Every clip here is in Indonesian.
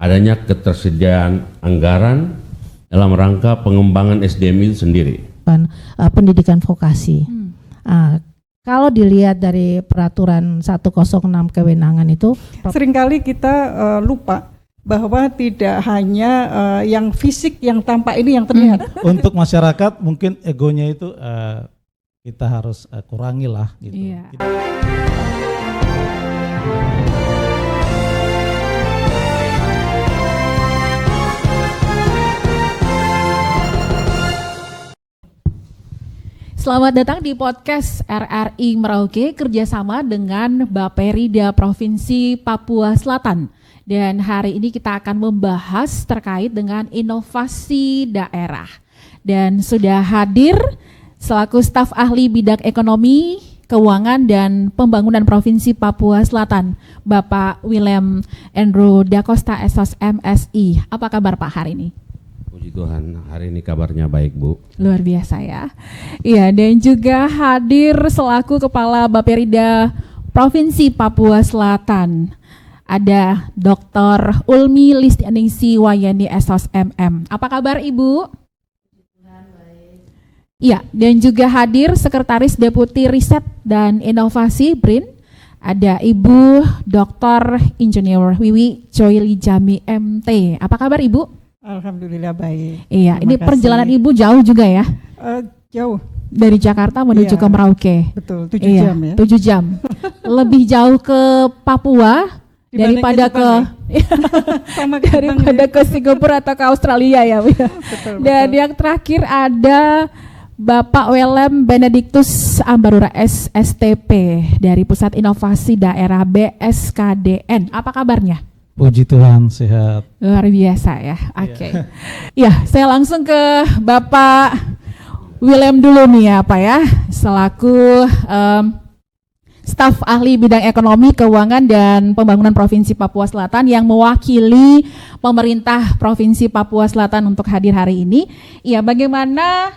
adanya ketersediaan anggaran dalam rangka pengembangan SDM itu sendiri. Pendidikan vokasi. Kalau dilihat dari peraturan 106 kewenangan itu, seringkali kita lupa bahwa tidak hanya yang fisik yang tampak ini yang terlihat. Untuk masyarakat mungkin egonya itu kita harus kurangi lah gitu. Iya. Selamat datang di podcast RRI Merauke kerjasama dengan Bapperida Provinsi Papua Selatan. Dan hari ini kita akan membahas terkait dengan inovasi daerah. Dan sudah hadir selaku staf ahli bidang ekonomi, keuangan dan pembangunan Provinsi Papua Selatan, Bapak Willem Andrew Da Costa SOS MSI. Apa kabar Pak hari ini? Puji Tuhan, hari ini kabarnya baik, Bu. Luar biasa ya. Iya, dan juga hadir selaku Kepala Bapperida Provinsi Papua Selatan. Ada Dr. Ulmi Listianingsi Wayani SOS MM. Apa kabar Ibu? Iya, dan juga hadir Sekretaris Deputi Riset dan Inovasi BRIN. Ada Ibu Dr. Insinyur Wiwi Joyli Jami MT. Apa kabar Ibu? Alhamdulillah baik. Iya, Terima ini kasih. perjalanan Ibu jauh juga ya? Jauh. Dari Jakarta menuju Iya, ke Merauke. Betul, 7 Iya, jam ya. 7 jam. Lebih jauh ke Papua Dibanding daripada ke Jepang Sama ke Jepang daripada ya. ke Singapura atau ke Australia ya, Bu. Betul, Dan betul. yang terakhir ada Bapak Willem Benedictus Ambarura SSTP dari Pusat Inovasi Daerah BSKDN. Apa kabarnya? Puji Tuhan sehat. Luar biasa ya. Oke. Ya, saya langsung ke Bapak Willem dulu nih ya, Pak ya, selaku staf ahli bidang ekonomi, keuangan dan pembangunan Provinsi Papua Selatan yang mewakili pemerintah Provinsi Papua Selatan untuk hadir hari ini. Ya, bagaimana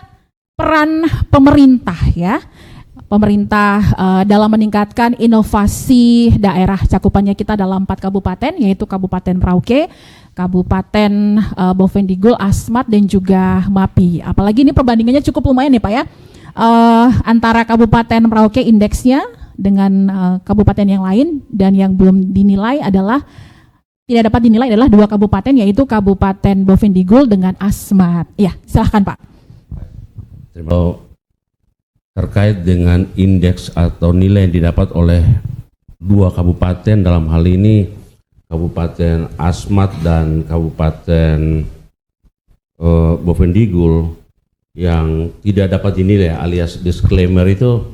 peran pemerintah ya? Pemerintah dalam meningkatkan inovasi daerah cakupannya kita dalam 4 kabupaten, yaitu Kabupaten Merauke, Kabupaten Bovendigul, Asmat dan juga Mapi. Apalagi ini perbandingannya cukup lumayan nih Pak ya, antara Kabupaten Merauke indeksnya dengan kabupaten yang lain, dan yang belum dinilai adalah tidak dapat dinilai adalah 2 kabupaten, yaitu Kabupaten Bovendigul dengan Asmat. Ya, silahkan Pak. Terima kasih. Terkait dengan indeks atau nilai yang didapat oleh 2 kabupaten, dalam hal ini Kabupaten Asmat dan Kabupaten Bovendigul, yang tidak dapat dinilai alias disclaimer itu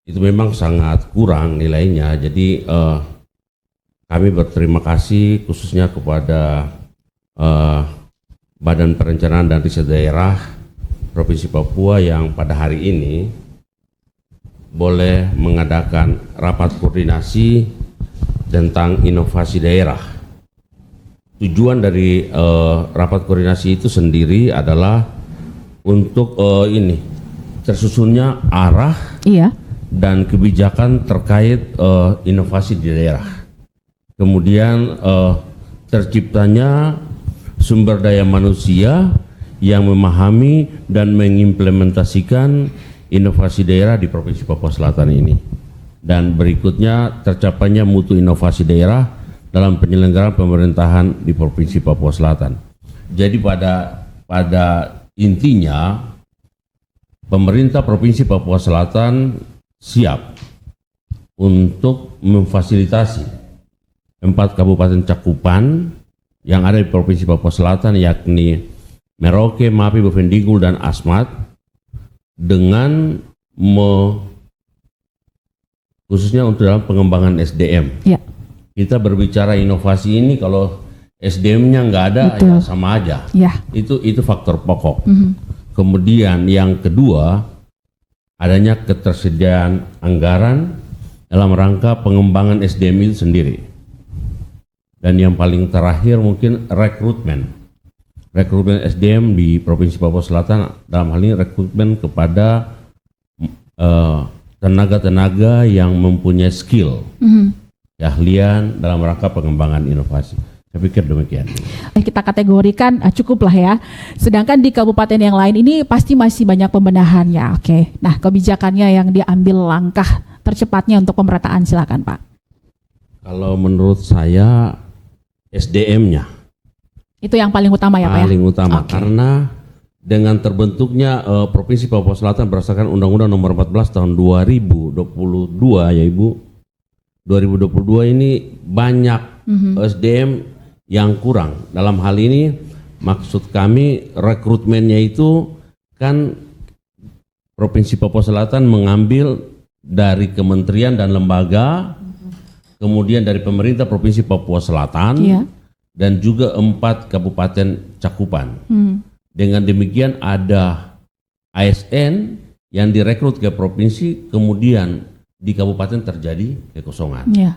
memang sangat kurang nilainya. Jadi kami berterima kasih khususnya kepada Badan Perencanaan dan Riset Daerah Provinsi Papua yang pada hari ini boleh mengadakan rapat koordinasi tentang inovasi daerah. Tujuan dari rapat koordinasi itu sendiri adalah untuk tersusunnya arah dan kebijakan terkait inovasi di daerah. Kemudian terciptanya sumber daya manusia yang memahami dan mengimplementasikan inovasi daerah di Provinsi Papua Selatan ini. Dan berikutnya tercapainya mutu inovasi daerah dalam penyelenggaraan pemerintahan di Provinsi Papua Selatan. Jadi pada intinya pemerintah Provinsi Papua Selatan siap untuk memfasilitasi 4 kabupaten cakupan yang ada di Provinsi Papua Selatan, yakni Merauke, Mapi, Bovendigul dan Asmat, dengan khususnya untuk dalam pengembangan SDM. Ya. Kita berbicara inovasi ini, kalau SDM-nya nggak ada, ya sama aja. Ya. Itu faktor pokok. Kemudian yang kedua, adanya ketersediaan anggaran dalam rangka pengembangan SDM itu sendiri. Dan yang paling terakhir mungkin rekrutmen SDM di Provinsi Papua Selatan, dalam hal ini rekrutmen kepada tenaga-tenaga yang mempunyai skill, keahlian dalam rangka pengembangan inovasi. Saya pikir demikian. Kita kategorikan cukup lah ya. Sedangkan di kabupaten yang lain ini pasti masih banyak pembenahannya. Oke. Nah, kebijakannya yang diambil langkah tercepatnya untuk pemerataan, silakan Pak. Kalau menurut saya SDM-nya Itu yang paling utama ya Pak ya? paling utama, Oke. karena dengan terbentuknya Provinsi Papua Selatan berdasarkan Undang-Undang Nomor 14 Tahun 2022 ya Ibu. 2022 ini banyak SDM yang kurang. Dalam hal ini maksud kami rekrutmennya itu kan Provinsi Papua Selatan mengambil dari kementerian dan lembaga, kemudian dari pemerintah Provinsi Papua Selatan, Iya. dan juga 4 kabupaten cakupan. Dengan demikian ada ASN yang direkrut ke provinsi, kemudian di kabupaten terjadi kekosongan. Iya.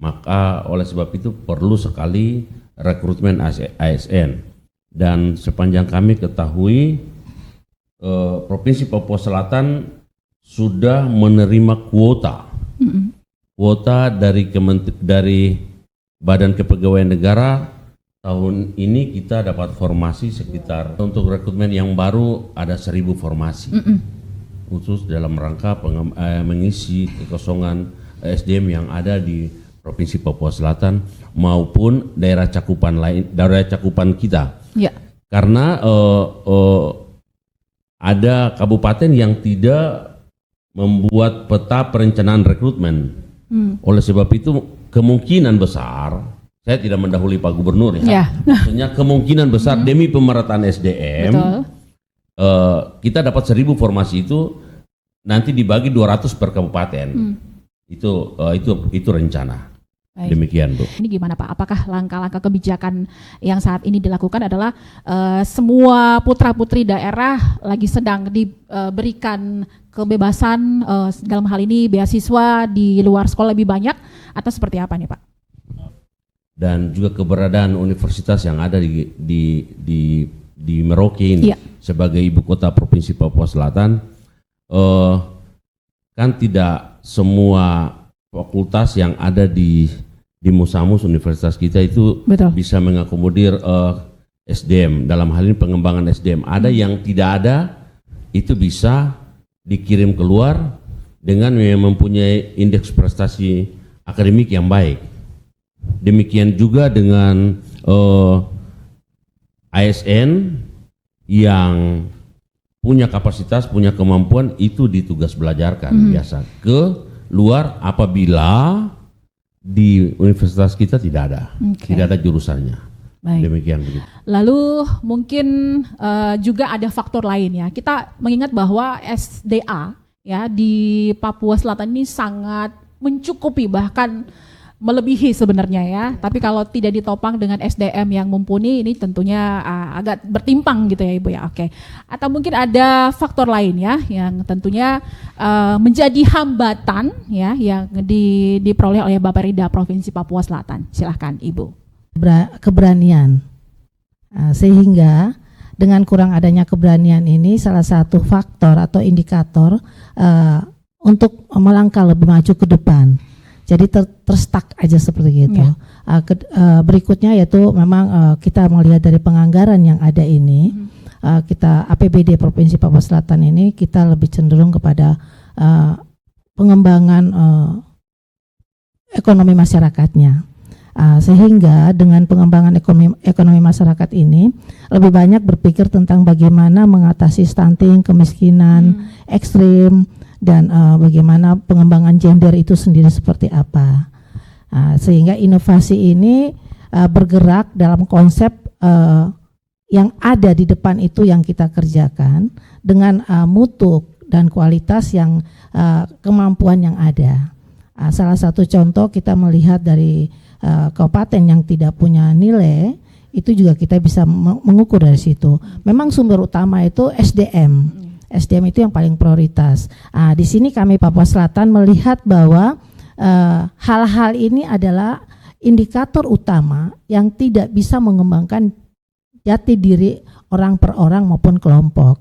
Maka oleh sebab itu perlu sekali rekrutmen ASN. Dan sepanjang kami ketahui, Provinsi Papua Selatan sudah menerima kuota dari Badan Kepegawaian Negara. Tahun ini kita dapat formasi sekitar, untuk rekrutmen yang baru ada 1.000 formasi khusus dalam rangka mengisi kekosongan SDM yang ada di Provinsi Papua Selatan maupun daerah cakupan lain, daerah cakupan kita. Iya. Karena ada kabupaten yang tidak membuat peta perencanaan rekrutmen. Oleh sebab itu kemungkinan besar, saya tidak mendahului Pak Gubernur ya. Ya. Maksudnya kemungkinan besar demi pemerataan SDM, Betul. kita dapat 1.000 formasi itu nanti dibagi 200 per kabupaten. Itu rencana. Baik. Demikian Bu. Ini gimana Pak? Apakah langkah-langkah kebijakan yang saat ini dilakukan adalah semua putra-putri daerah lagi sedang diberikan kebebasan dalam hal ini beasiswa di luar sekolah lebih banyak, atau seperti apa nih Pak? Dan juga keberadaan universitas yang ada di Merauke ini, Iya. sebagai ibu kota Provinsi Papua Selatan, kan tidak semua fakultas yang ada di Musamus universitas kita itu Betul. bisa mengakomodir SDM. Dalam hal ini pengembangan SDM, ada yang tidak ada, itu bisa dikirim keluar dengan mempunyai indeks prestasi akademik yang baik. Demikian juga dengan ASN yang punya kapasitas, punya kemampuan, itu ditugas belajarkan biasa ke luar apabila di universitas kita tidak ada, Oke. tidak ada jurusannya. Baik. Demikian begitu. Lalu mungkin juga ada faktor lain ya. Kita mengingat bahwa SDA ya di Papua Selatan ini sangat mencukupi, bahkan melebihi sebenarnya ya. Tapi kalau tidak ditopang dengan SDM yang mumpuni, ini tentunya agak bertimpang gitu ya Ibu ya. Oke. Atau mungkin ada faktor lain ya yang tentunya menjadi hambatan ya yang diperoleh oleh Bapperida Provinsi Papua Selatan. Silahkan Ibu. Keberanian. Sehingga dengan kurang adanya keberanian ini salah satu faktor atau indikator untuk melangkah lebih maju ke depan. Jadi terstuck aja seperti itu. Ya. Berikutnya yaitu memang kita melihat dari penganggaran yang ada ini, kita APBD Provinsi Papua Selatan ini kita lebih cenderung kepada pengembangan ekonomi masyarakatnya. Sehingga dengan pengembangan ekonomi masyarakat ini lebih banyak berpikir tentang bagaimana mengatasi stunting, kemiskinan ekstrim, dan bagaimana pengembangan gender itu sendiri seperti apa. Sehingga inovasi ini bergerak dalam konsep yang ada di depan itu yang kita kerjakan dengan mutu dan kualitas yang kemampuan yang ada. Salah satu contoh kita melihat dari kabupaten yang tidak punya nilai, itu juga kita bisa mengukur dari situ. Memang sumber utama itu SDM. SDM itu yang paling prioritas. Di sini kami Papua Selatan melihat bahwa hal-hal ini adalah indikator utama yang tidak bisa mengembangkan jati diri orang per orang maupun kelompok.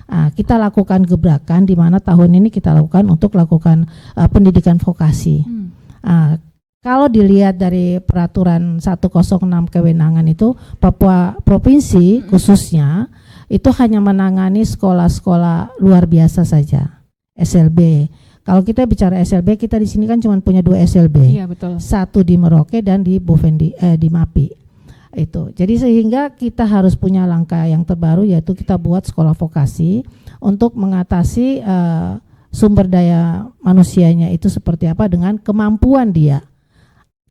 Kita lakukan gebrakan di mana tahun ini kita lakukan untuk lakukan pendidikan vokasi. Kalau dilihat dari peraturan 106 kewenangan itu, Papua Provinsi khususnya itu hanya menangani sekolah-sekolah luar biasa saja, SLB. Kalau kita bicara SLB, kita di sini kan cuma punya 2 SLB. Iya, betul. Satu di Merauke dan di di Mapi. Itu. Jadi sehingga kita harus punya langkah yang terbaru, yaitu kita buat sekolah vokasi untuk mengatasi sumber daya manusianya itu seperti apa dengan kemampuan dia.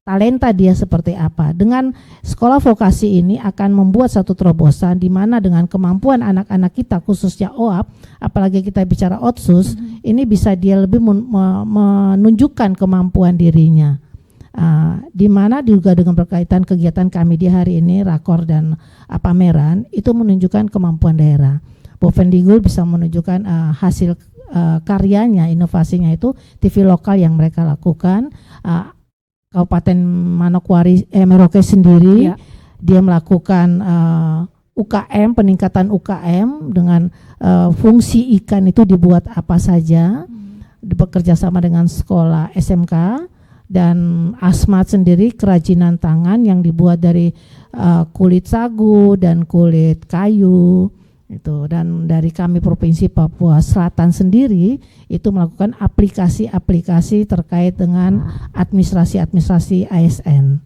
Talenta dia seperti apa. Dengan sekolah vokasi ini akan membuat satu terobosan di mana dengan kemampuan anak-anak kita khususnya OAP, apalagi kita bicara OTSUS, ini bisa dia lebih menunjukkan kemampuan dirinya. Di mana juga dengan berkaitan kegiatan kami di hari ini, rakor dan pameran, itu menunjukkan kemampuan daerah. Bovendigul bisa menunjukkan hasil karyanya, inovasinya itu TV lokal yang mereka lakukan. Kabupaten Manokwari, Merauke sendiri, dia melakukan UKM, peningkatan UKM dengan fungsi ikan itu dibuat apa saja, bekerja sama dengan sekolah SMK, dan Asmat sendiri kerajinan tangan yang dibuat dari kulit sagu dan kulit kayu. Itu, dan dari kami Provinsi Papua Selatan sendiri itu melakukan aplikasi-aplikasi terkait dengan administrasi ASN.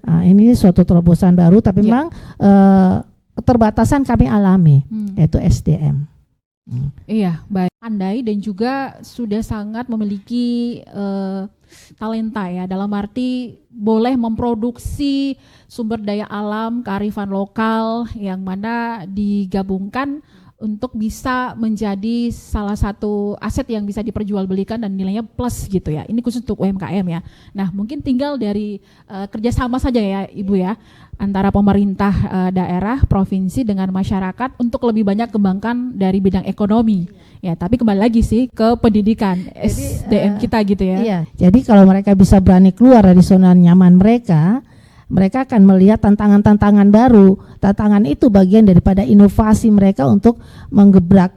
Ini suatu terobosan baru, tapi memang keterbatasan kami alami, yaitu SDM. Iya, baik. Pandai dan juga sudah sangat memiliki talenta ya, dalam arti boleh memproduksi sumber daya alam, kearifan lokal yang mana digabungkan untuk bisa menjadi salah satu aset yang bisa diperjualbelikan dan nilainya plus gitu ya. Ini khusus untuk UMKM ya. Nah, mungkin tinggal dari kerjasama saja ya Ibu ya, antara pemerintah daerah, provinsi dengan masyarakat untuk lebih banyak kembangkan dari bidang ekonomi. Ya, tapi kembali lagi sih ke pendidikan, SDM kita gitu ya. Iya, jadi kalau mereka bisa berani keluar dari zona nyaman mereka akan melihat tantangan-tantangan baru. Tantangan itu bagian daripada inovasi mereka untuk menggebrak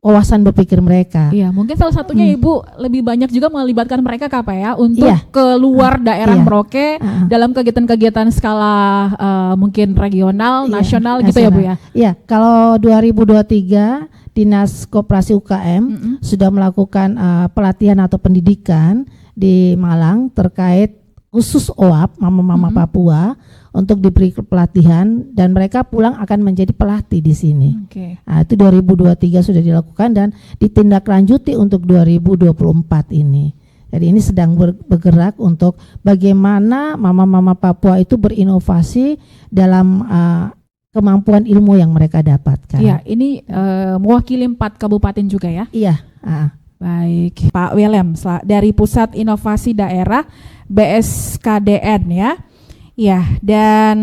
wawasan berpikir mereka. Iya, mungkin salah satunya Ibu lebih banyak juga melibatkan mereka apa ya untuk keluar daerah Merauke dalam kegiatan-kegiatan skala mungkin regional, nasional gitu ya Bu ya. Iya, kalau 2023 Dinas Koperasi UKM sudah melakukan pelatihan atau pendidikan di Malang terkait khusus OAP, mama-mama Papua, untuk diberi pelatihan dan mereka pulang akan menjadi pelatih di sini. Nah, itu 2023 sudah dilakukan dan ditindaklanjuti untuk 2024 ini. Jadi ini sedang bergerak untuk bagaimana mama-mama Papua itu berinovasi dalam kemampuan ilmu yang mereka dapatkan. Iya, ini mewakili 4 kabupaten juga ya? Iya. Baik, Pak Willem dari Pusat Inovasi Daerah BSKDN ya. Ya, dan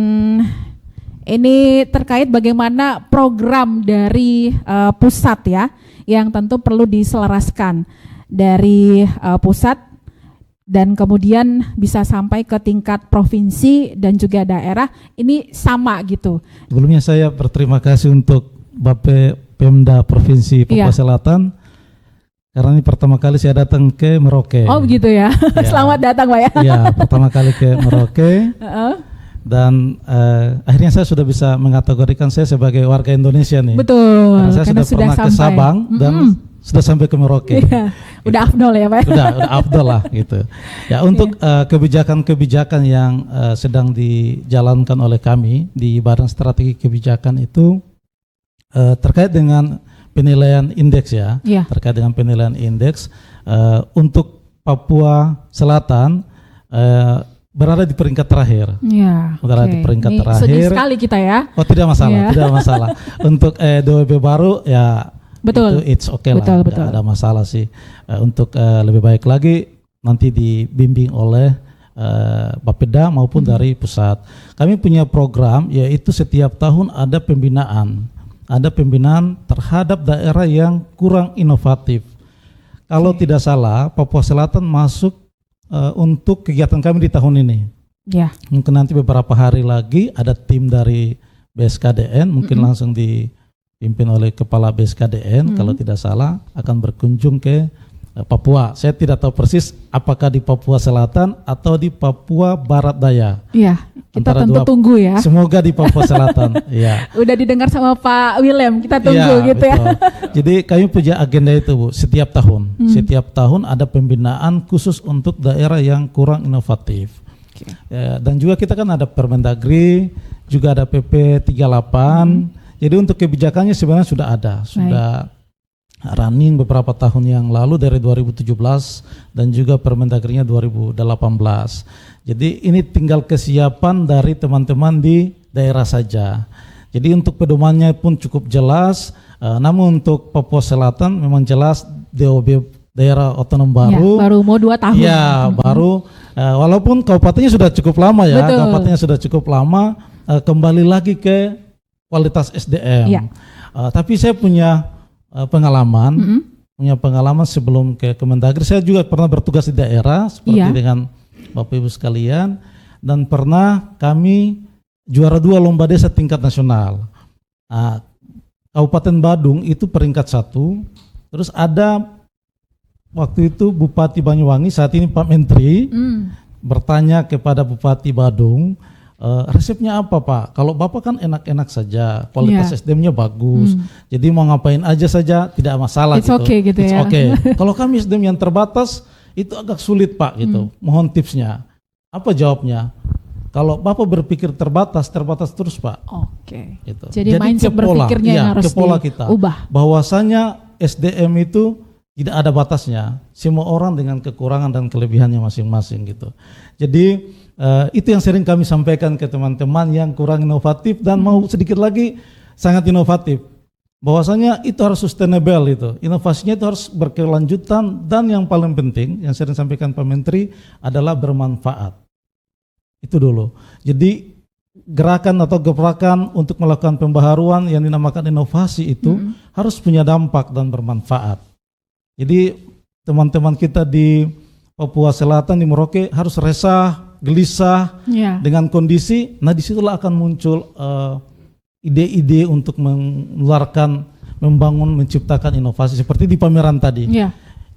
ini terkait bagaimana program dari pusat ya, yang tentu perlu diselaraskan dari pusat dan kemudian bisa sampai ke tingkat provinsi dan juga daerah, ini sama gitu. Sebelumnya saya berterima kasih untuk Bapak Pemda Provinsi Papua Selatan, karena ini pertama kali saya datang ke Merauke. Oh begitu ya, selamat datang Pak ya. Iya, pertama kali ke Merauke. Dan akhirnya saya sudah bisa mengategorikan saya sebagai warga Indonesia nih. Betul, karena saya sudah pernah ke Sabang dan sudah sampai ke Merauke. Iya, udah afdol ya Pak. Udah afdol lah gitu. Ya, untuk kebijakan-kebijakan yang sedang dijalankan oleh kami di Badan Strategi Kebijakan itu terkait dengan penilaian indeks ya. Terkait dengan penilaian indeks untuk Papua Selatan berada di peringkat terakhir. Berada di peringkat terakhir. Sedih sekali kita ya. Oh tidak masalah, tidak masalah. Untuk DWB baru ya. Betul. Itu it's okay lah, tidak ada masalah sih. Untuk lebih baik lagi nanti dibimbing oleh Bapeda maupun dari pusat. Kami punya program yaitu setiap tahun ada pembinaan terhadap daerah yang kurang inovatif. Kalau tidak salah, Papua Selatan masuk untuk kegiatan kami di tahun ini. Mungkin nanti beberapa hari lagi ada tim dari BSKDN, mungkin langsung dipimpin oleh Kepala BSKDN, kalau tidak salah akan berkunjung ke Papua. Saya tidak tahu persis apakah di Papua Selatan atau di Papua Barat Daya. Iya, kita Antara tentu dua. tunggu ya. Semoga di Papua Selatan. Iya. Udah didengar sama Pak Willem, kita tunggu Iya, gitu ya. betul. Jadi kami punya agenda itu, Bu, setiap tahun. Setiap tahun ada pembinaan khusus untuk daerah yang kurang inovatif. Ya, dan juga kita kan ada Permendagri, juga ada PP 38. Jadi untuk kebijakannya sebenarnya sudah ada, sudah running beberapa tahun yang lalu dari 2017 dan juga Permendagrinya 2018. Jadi ini tinggal kesiapan dari teman-teman di daerah saja. Jadi untuk pedomannya pun cukup jelas, namun untuk Papua Selatan memang jelas DOB daerah otonom baru. Ya, baru mau 2 tahun. Ya, baru walaupun kabupatennya sudah cukup lama ya, Betul. kabupatennya sudah cukup lama, kembali lagi ke kualitas SDM. Ya. Tapi saya punya punya pengalaman sebelum ke Kemendagri. Saya juga pernah bertugas di daerah seperti dengan Bapak Ibu sekalian, dan pernah kami juara 2 lomba desa tingkat nasional. Kabupaten Badung itu peringkat 1. Terus ada waktu itu Bupati Banyuwangi, saat ini Pak Menteri, bertanya kepada Bupati Badung, resepnya apa Pak? Kalau Bapak kan enak-enak saja, kualitas SDM-nya bagus, jadi mau ngapain aja saja tidak masalah. It's okay gitu It's ya. okay. Kalau kami SDM yang terbatas itu agak sulit Pak gitu. Mohon tipsnya. Apa jawabnya? Kalau Bapak berpikir terbatas terus Pak. Oke. Gitu. Jadi mindset berpikirnya yang harus ke pola kita. diubah. Bahwasanya SDM itu tidak ada batasnya. Semua orang dengan kekurangan dan kelebihannya masing-masing gitu. Jadi itu yang sering kami sampaikan ke teman-teman yang kurang inovatif dan mau sedikit lagi sangat inovatif. Bahwasanya itu harus sustainable itu. Inovasinya itu harus berkelanjutan, dan yang paling penting yang sering sampaikan Pak Menteri adalah bermanfaat. Itu dulu. Jadi gerakan atau gebrakan untuk melakukan pembaharuan yang dinamakan inovasi itu harus punya dampak dan bermanfaat. Jadi teman-teman kita di Papua Selatan, di Merauke harus resah, gelisah dengan kondisi. Nah disitulah akan muncul ide-ide untuk mengeluarkan, membangun, menciptakan inovasi seperti di pameran tadi.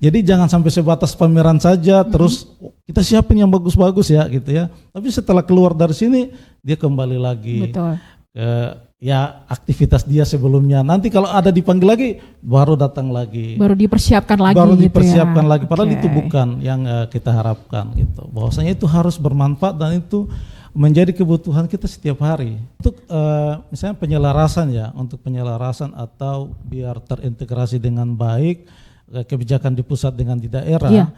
Jadi jangan sampai sebatas pameran saja, terus kita siapin yang bagus-bagus ya gitu ya. Tapi setelah keluar dari sini dia kembali lagi ke ya aktivitas dia sebelumnya. Nanti kalau ada dipanggil lagi baru datang lagi. Baru dipersiapkan lagi. Baru dipersiapkan gitu ya. lagi. Padahal itu bukan yang kita harapkan gitu. Bahwasanya itu harus bermanfaat dan itu menjadi kebutuhan kita setiap hari. Untuk misalnya penyelarasan ya, untuk penyelarasan atau biar terintegrasi dengan baik kebijakan di pusat dengan di daerah,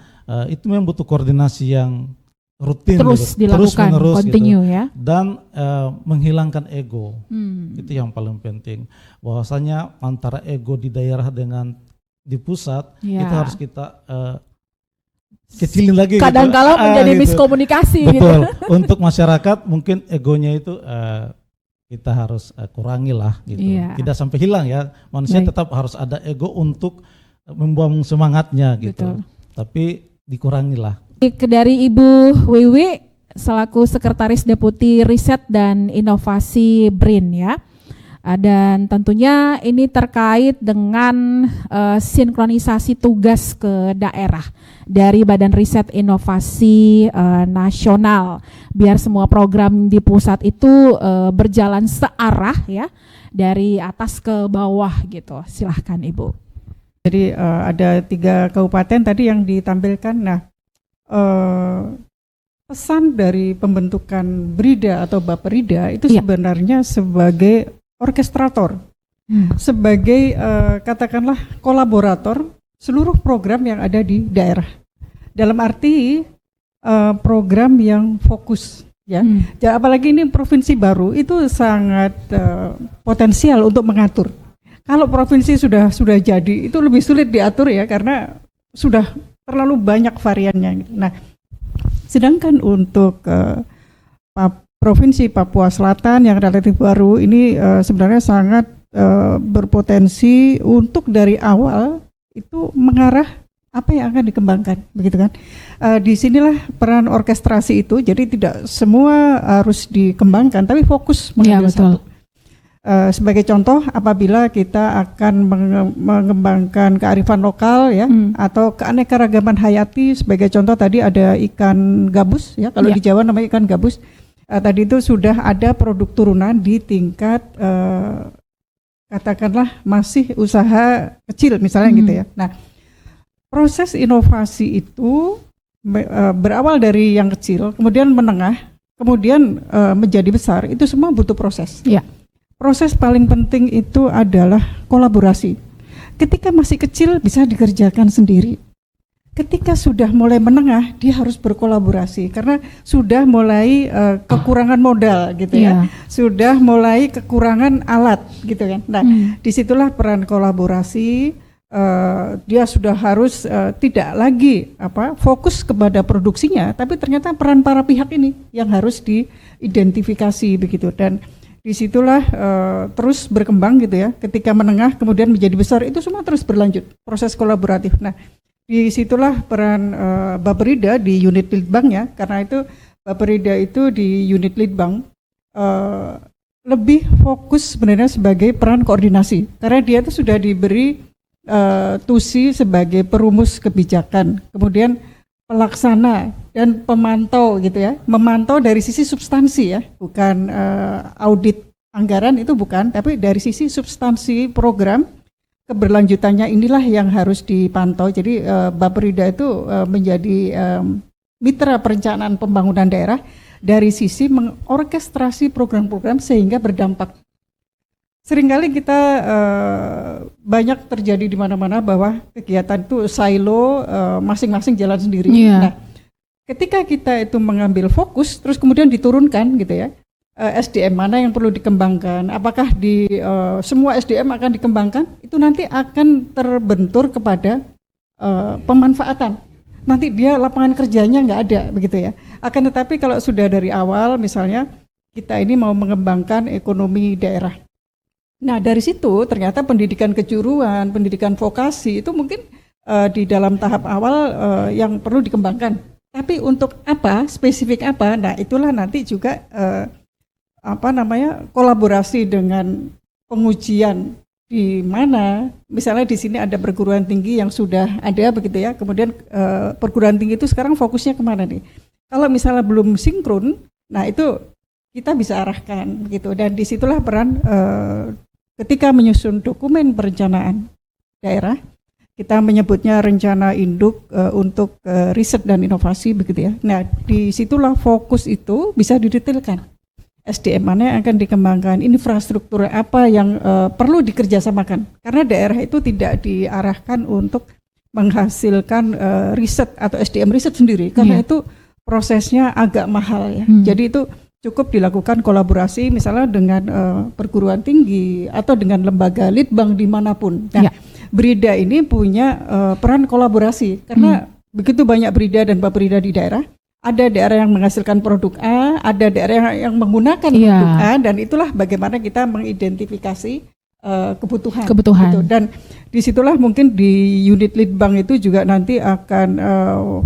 itu memang butuh koordinasi yang rutin, terus gitu, dilakukan, terus continue gitu. ya. Dan menghilangkan ego, itu yang paling penting. Bahwasanya antara ego di daerah dengan di pusat itu harus kita kecilin lagi. Kadang-kala menjadi gitu. miskomunikasi. Betul. Gitu. Untuk masyarakat mungkin egonya itu kita harus kurangi lah gitu. Tidak sampai hilang ya. Manusia tetap harus ada ego untuk membuang semangatnya gitu. Betul. Tapi dikurangilah. Dari Ibu Wiwi selaku Sekretaris Deputi Riset dan Inovasi BRIN ya. Dan tentunya ini terkait dengan sinkronisasi tugas ke daerah dari Badan Riset Inovasi Nasional, biar semua program di pusat itu berjalan searah ya, dari atas ke bawah gitu. Silahkan Ibu. Jadi ada 3 kabupaten tadi yang ditampilkan. Nah, pesan dari pembentukan BRIDA atau Baperida itu sebenarnya sebagai orkestrator, sebagai katakanlah kolaborator seluruh program yang ada di daerah. Dalam arti program yang fokus, ya. Apalagi ini provinsi baru itu sangat potensial untuk mengatur. Kalau provinsi sudah jadi itu lebih sulit diatur ya, karena sudah terlalu banyak variannya. Nah, sedangkan untuk Provinsi Papua Selatan yang relatif baru ini sebenarnya sangat berpotensi untuk dari awal itu mengarah apa yang akan dikembangkan, begitu kan? Disinilah peran orkestrasi itu. Jadi tidak semua harus dikembangkan, tapi fokus mengambil satu. Sebagai contoh, apabila kita akan mengembangkan kearifan lokal ya, atau keanekaragaman hayati, sebagai contoh tadi ada ikan gabus ya, kalau di Jawa namanya ikan gabus. Tadi itu sudah ada produk turunan di tingkat katakanlah masih usaha kecil misalnya gitu ya. Nah, proses inovasi itu berawal dari yang kecil, kemudian menengah, kemudian menjadi besar. Itu semua butuh proses. Ya. Proses paling penting itu adalah kolaborasi. Ketika masih kecil bisa dikerjakan sendiri. Ketika sudah mulai menengah, dia harus berkolaborasi karena sudah mulai kekurangan modal gitu ya. Sudah mulai kekurangan alat gitu kan. Nah, disitulah peran kolaborasi. Dia sudah harus tidak lagi fokus kepada produksinya, tapi ternyata peran para pihak ini yang harus diidentifikasi begitu, dan disitulah terus berkembang gitu ya. Ketika menengah kemudian menjadi besar, itu semua terus berlanjut proses kolaboratif. Nah, disitulah peran Bapperida di unit Litbang ya, karena itu Bapperida itu di unit Litbang lebih fokus sebenarnya sebagai peran koordinasi, karena dia itu sudah diberi tusi sebagai perumus kebijakan, kemudian pelaksana dan pemantau gitu ya, memantau dari sisi substansi ya, bukan audit anggaran itu bukan, tapi dari sisi substansi program keberlanjutannya inilah yang harus dipantau. Jadi Bapperida itu menjadi mitra perencanaan pembangunan daerah dari sisi mengorkestrasi program-program sehingga berdampak. Seringkali kita banyak terjadi di mana-mana bahwa kegiatan itu silo, masing-masing jalan sendiri. Nah, ketika kita itu mengambil fokus, terus kemudian diturunkan gitu ya, SDM mana yang perlu dikembangkan, apakah di semua SDM akan dikembangkan, itu nanti akan terbentur kepada pemanfaatan. Nanti dia lapangan kerjanya nggak ada begitu ya. Akan tetapi kalau sudah dari awal misalnya kita ini mau mengembangkan ekonomi daerah. Nah, dari situ ternyata pendidikan kejuruan, pendidikan vokasi itu mungkin di dalam tahap awal yang perlu dikembangkan. Tapi untuk apa, spesifik apa? Nah, itulah nanti juga kolaborasi dengan pengujian di mana misalnya di sini ada perguruan tinggi yang sudah ada begitu ya. Kemudian perguruan tinggi itu sekarang fokusnya kemana nih? Kalau misalnya belum sinkron, nah itu kita bisa arahkan gitu. Dan disitulah peran ketika menyusun dokumen perencanaan daerah, kita menyebutnya rencana induk untuk riset dan inovasi begitu ya. Nah, disitulah fokus itu bisa didetailkan. SDM mana yang akan dikembangkan, infrastruktur apa yang perlu dikerjasamakan. Karena daerah itu tidak diarahkan untuk menghasilkan riset atau SDM riset sendiri, karena itu prosesnya agak mahal ya. Jadi itu cukup dilakukan kolaborasi misalnya dengan perguruan tinggi atau dengan lembaga litbang dimanapun. Nah, Brida ini punya peran kolaborasi karena begitu banyak Brida dan Bapperida di daerah. Ada daerah yang menghasilkan produk A, ada daerah yang menggunakan produk A, dan itulah bagaimana kita mengidentifikasi kebutuhan. Gitu. Dan disitulah mungkin di unit litbang itu juga nanti akan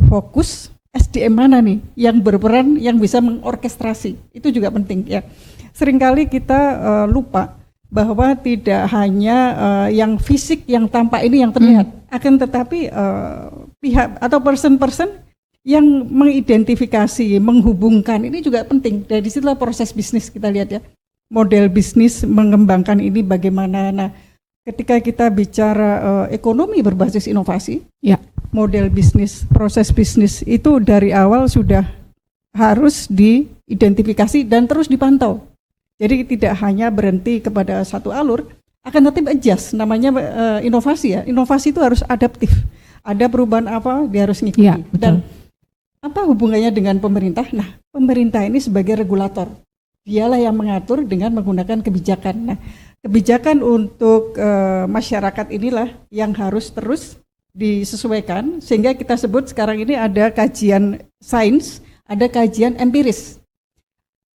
fokus SDM mana nih yang berperan, yang bisa mengorkestrasi. Itu juga penting ya. Seringkali kita lupa bahwa tidak hanya yang fisik yang tampak ini yang terlihat, akan tetapi pihak atau person-person yang mengidentifikasi, menghubungkan ini juga penting. Dari situlah proses bisnis kita lihat ya. Model bisnis mengembangkan ini bagaimana. Nah, ketika kita bicara ekonomi berbasis inovasi, model bisnis, proses bisnis itu dari awal sudah harus diidentifikasi dan terus dipantau. Jadi tidak hanya berhenti kepada satu alur, akan tetapi adjust, namanya inovasi ya. Inovasi itu harus adaptif. Ada perubahan apa, dia harus ngikuti. Dan apa hubungannya dengan pemerintah? Nah, pemerintah ini sebagai regulator. Dialah yang mengatur dengan menggunakan kebijakan. Nah, kebijakan untuk masyarakat inilah yang harus terus disesuaikan, sehingga kita sebut sekarang ini ada kajian sains, ada kajian empiris.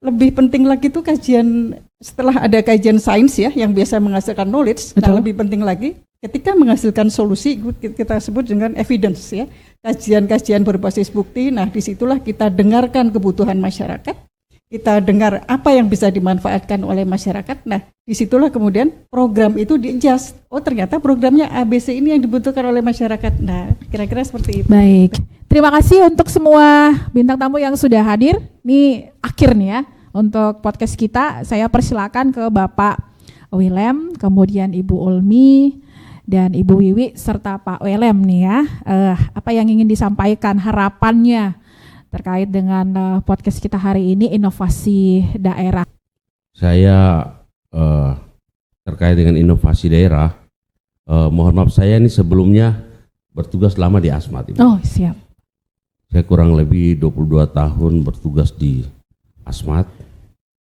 Lebih penting lagi itu kajian, setelah ada kajian sains ya yang biasa menghasilkan knowledge. Nah, lebih penting lagi ketika menghasilkan solusi kita sebut dengan evidence ya, kajian-kajian berbasis bukti. Nah, disitulah kita dengarkan kebutuhan masyarakat, kita dengar apa yang bisa dimanfaatkan oleh masyarakat. Nah, disitulah kemudian program itu di-adjust. Oh, ternyata programnya ABC ini yang dibutuhkan oleh masyarakat. Nah, kira-kira seperti itu. Baik, terima kasih untuk semua bintang tamu yang sudah hadir. Ini akhir nih ya untuk podcast kita. Saya persilakan ke Bapak Willem, kemudian Ibu Ulmi, dan Ibu Wiwi, serta Pak Willem nih ya. Apa yang ingin disampaikan, harapannya terkait dengan podcast kita hari ini, inovasi daerah. Saya terkait dengan inovasi daerah, mohon maaf saya ini sebelumnya bertugas lama di Asmat. Ibu. Oh, siap. Saya kurang lebih 22 tahun bertugas di Asmat.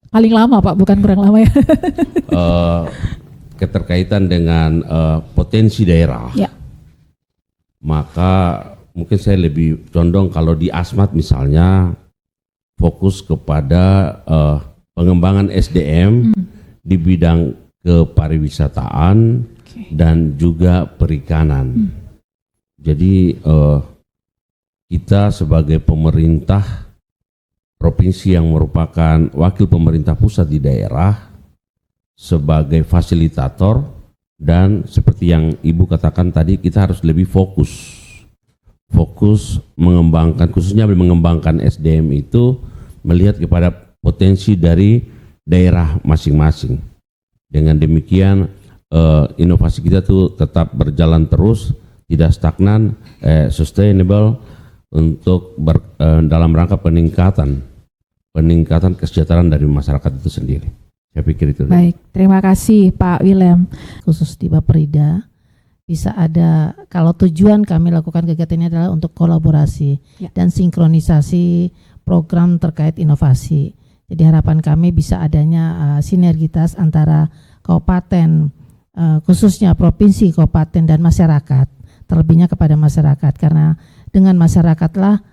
Paling lama Pak, bukan kurang lama ya. Keterkaitan dengan potensi daerah. Ya. Maka mungkin saya lebih condong kalau di Asmat misalnya fokus kepada pengembangan SDM di bidang kepariwisataan dan juga perikanan. Jadi kita sebagai pemerintah provinsi yang merupakan wakil pemerintah pusat di daerah sebagai fasilitator, dan seperti yang Ibu katakan tadi, kita harus lebih fokus mengembangkan, khususnya mengembangkan SDM itu melihat kepada potensi dari daerah masing-masing. Dengan demikian inovasi kita tuh tetap berjalan terus, tidak stagnan, sustainable untuk dalam rangka peningkatan kesejahteraan dari masyarakat itu sendiri. Saya pikir itu. Baik, terima kasih Pak Willem. Khusus di Baperida bisa ada, kalau tujuan kami lakukan kegiatan ini adalah untuk kolaborasi dan sinkronisasi program terkait inovasi. Jadi harapan kami bisa adanya sinergitas antara kabupaten, khususnya provinsi, kabupaten, dan masyarakat, terlebihnya kepada masyarakat, karena dengan masyarakatlah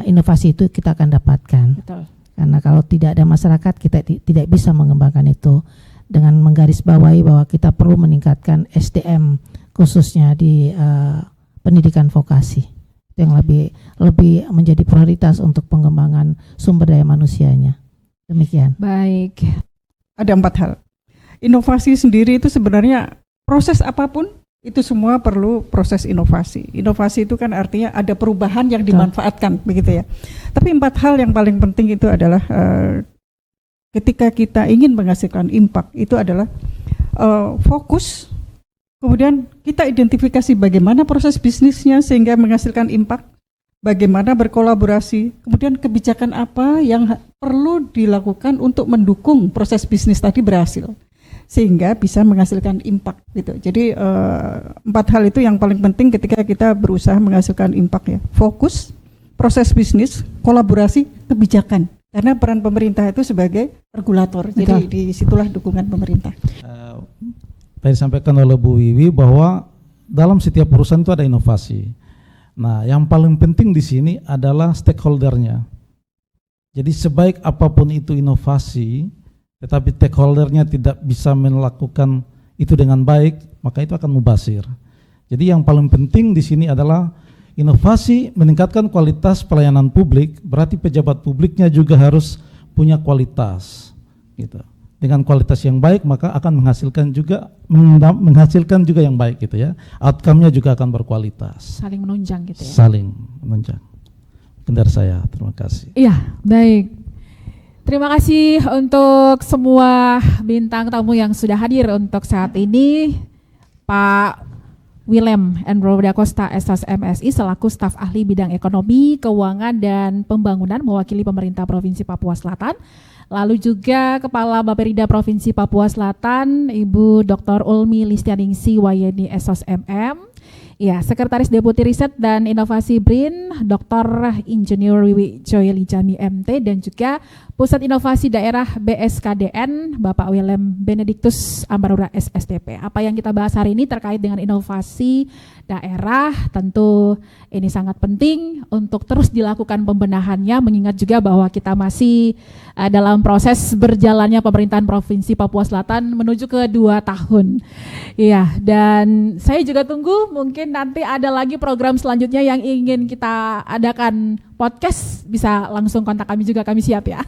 inovasi itu kita akan dapatkan. Betul. Karena kalau tidak ada masyarakat, kita tidak bisa mengembangkan itu. Dengan menggarisbawahi bahwa kita perlu meningkatkan SDM, khususnya di pendidikan vokasi, itu yang lebih menjadi prioritas untuk pengembangan sumber daya manusianya. Demikian. Baik. Ada 4 hal. Inovasi sendiri itu sebenarnya proses apapun itu semua perlu proses inovasi. Inovasi itu kan artinya ada perubahan yang dimanfaatkan, begitu ya. Tapi 4 hal yang paling penting itu adalah ketika kita ingin menghasilkan impact, itu adalah fokus, kemudian kita identifikasi bagaimana proses bisnisnya sehingga menghasilkan impact, bagaimana berkolaborasi, kemudian kebijakan apa yang perlu dilakukan untuk mendukung proses bisnis tadi berhasil, sehingga bisa menghasilkan impact gitu. Jadi 4 hal itu yang paling penting ketika kita berusaha menghasilkan impact ya. Fokus, proses bisnis, kolaborasi, kebijakan. Karena peran pemerintah itu sebagai regulator. Jadi disitulah dukungan pemerintah. Tadi disampaikan oleh Bu Wiwi bahwa dalam setiap perusahaan itu ada inovasi. Nah, yang paling penting di sini adalah stakeholdernya. Jadi sebaik apapun itu inovasi, tetapi stakeholdernya tidak bisa melakukan itu dengan baik, maka itu akan mubazir. Jadi yang paling penting di sini adalah inovasi meningkatkan kualitas pelayanan publik, berarti pejabat publiknya juga harus punya kualitas. Gitu. Dengan kualitas yang baik maka akan menghasilkan juga yang baik gitu ya. Outcome-nya juga akan berkualitas. Saling menunjang gitu ya. Saling menunjang. Benar saya, terima kasih. Iya, baik. Terima kasih untuk semua bintang tamu yang sudah hadir untuk saat ini. Pak Willem Endro Da Costa SH MSI selaku staf ahli bidang ekonomi, keuangan, dan pembangunan mewakili pemerintah Provinsi Papua Selatan. Lalu juga Kepala Baperida Provinsi Papua Selatan, Ibu Dr. Ulmi Listianingsi Wayeni SH MM. Ya, Sekretaris Deputi Riset dan Inovasi BRIN, Dr. Insinyur Wiwi Joyelijani MT, dan juga Pusat Inovasi Daerah BSKDN, Bapak Willem Benedictus Ambarura SSTP. Apa yang kita bahas hari ini terkait dengan inovasi daerah, tentu ini sangat penting untuk terus dilakukan pembenahannya, mengingat juga bahwa kita masih dalam proses berjalannya pemerintahan Provinsi Papua Selatan menuju ke 2 tahun. Iya, dan saya juga tunggu mungkin mungkin nanti ada lagi program selanjutnya yang ingin kita adakan podcast, bisa langsung kontak kami juga, kami siap ya.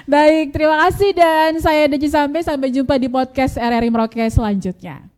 Baik, terima kasih dan saya Deji sampai jumpa di podcast RRI Merauke selanjutnya.